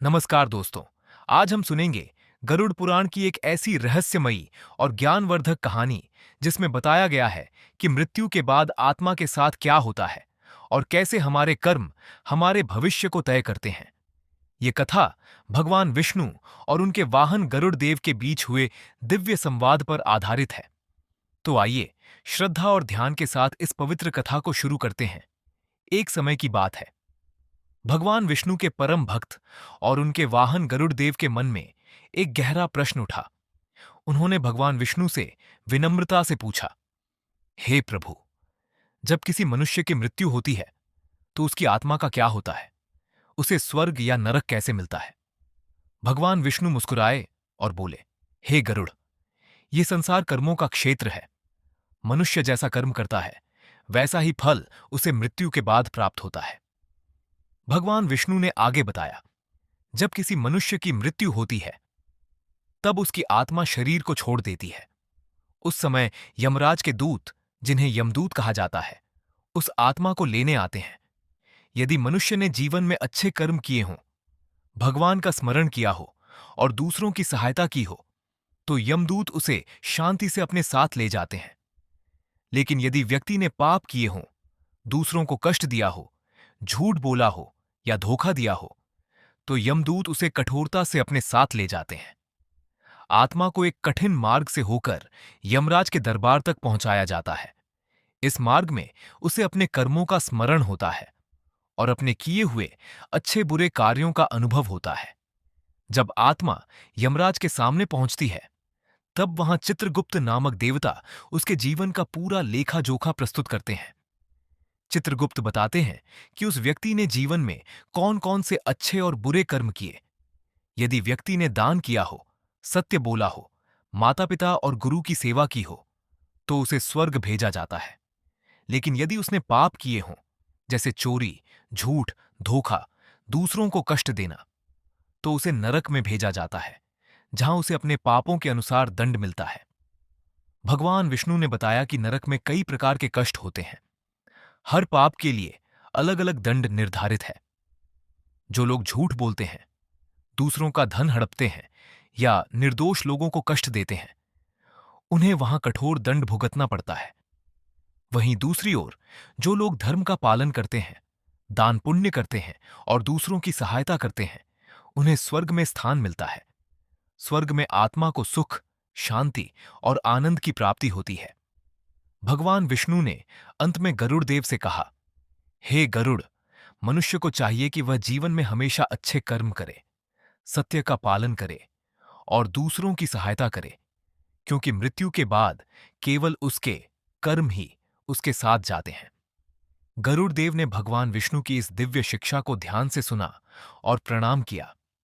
नमस्कार दोस्तों। आज हम सुनेंगे गरुड़ पुराण की एक ऐसी रहस्यमयी और ज्ञानवर्धक कहानी जिसमें बताया गया है कि मृत्यु के बाद आत्मा के साथ क्या होता है और कैसे हमारे कर्म हमारे भविष्य को तय करते हैं। ये कथा भगवान विष्णु और उनके वाहन गरुड़ देव के बीच हुए दिव्य संवाद पर आधारित है। तो आइए श्रद्धा और ध्यान के साथ इस पवित्र कथा को शुरू करते हैं। एक समय की बात है। भगवान विष्णु के परम भक्त और उनके वाहन गरुड़ देव के मन में एक गहरा प्रश्न उठा। उन्होंने भगवान विष्णु से विनम्रता से पूछा, हे प्रभु, जब किसी मनुष्य की मृत्यु होती है तो उसकी आत्मा का क्या होता है? उसे स्वर्ग या नरक कैसे मिलता है? भगवान विष्णु मुस्कुराए और बोले, हे गरुड़, ये संसार कर्मों का क्षेत्र है। मनुष्य जैसा कर्म करता है वैसा ही फल उसे मृत्यु के बाद प्राप्त होता है। भगवान विष्णु ने आगे बताया, जब किसी मनुष्य की मृत्यु होती है तब उसकी आत्मा शरीर को छोड़ देती है। उस समय यमराज के दूत, जिन्हें यमदूत कहा जाता है, उस आत्मा को लेने आते हैं। यदि मनुष्य ने जीवन में अच्छे कर्म किए हों, भगवान का स्मरण किया हो और दूसरों की सहायता की हो, तो यमदूत उसे शांति से अपने साथ ले जाते हैं। लेकिन यदि व्यक्ति ने पाप किए हों, दूसरों को कष्ट दिया हो, झूठ बोला हो या धोखा दिया हो, तो यमदूत उसे कठोरता से अपने साथ ले जाते हैं। आत्मा को एक कठिन मार्ग से होकर यमराज के दरबार तक पहुंचाया जाता है। इस मार्ग में उसे अपने कर्मों का स्मरण होता है और अपने किए हुए अच्छे बुरे कार्यों का अनुभव होता है। जब आत्मा यमराज के सामने पहुंचती है तब वहां चित्रगुप्त नामक देवता उसके जीवन का पूरा लेखा जोखा प्रस्तुत करते हैं। चित्रगुप्त बताते हैं कि उस व्यक्ति ने जीवन में कौन कौन से अच्छे और बुरे कर्म किए। यदि व्यक्ति ने दान किया हो, सत्य बोला हो, माता पिता और गुरु की सेवा की हो, तो उसे स्वर्ग भेजा जाता है। लेकिन यदि उसने पाप किए हों, जैसे चोरी, झूठ, धोखा, दूसरों को कष्ट देना, तो उसे नरक में भेजा जाता है, जहां उसे अपने पापों के अनुसार दंड मिलता है। भगवान विष्णु ने बताया कि नरक में कई प्रकार के कष्ट होते हैं। हर पाप के लिए अलग अलग दंड निर्धारित है। जो लोग झूठ बोलते हैं, दूसरों का धन हड़पते हैं या निर्दोष लोगों को कष्ट देते हैं, उन्हें वहां कठोर दंड भुगतना पड़ता है। वहीं दूसरी ओर जो लोग धर्म का पालन करते हैं, दान पुण्य करते हैं और दूसरों की सहायता करते हैं, उन्हें स्वर्ग में स्थान मिलता है। स्वर्ग में आत्मा को सुख, शांति और आनंद की प्राप्ति होती है। भगवान विष्णु ने अंत में गरुड़ देव से कहा, हे गरुड़, मनुष्य को चाहिए कि वह जीवन में हमेशा अच्छे कर्म करे, सत्य का पालन करे और दूसरों की सहायता करे, क्योंकि मृत्यु के बाद केवल उसके कर्म ही उसके साथ जाते हैं। गरुड़ देव ने भगवान विष्णु की इस दिव्य शिक्षा को ध्यान से सुना और प्रणाम किया।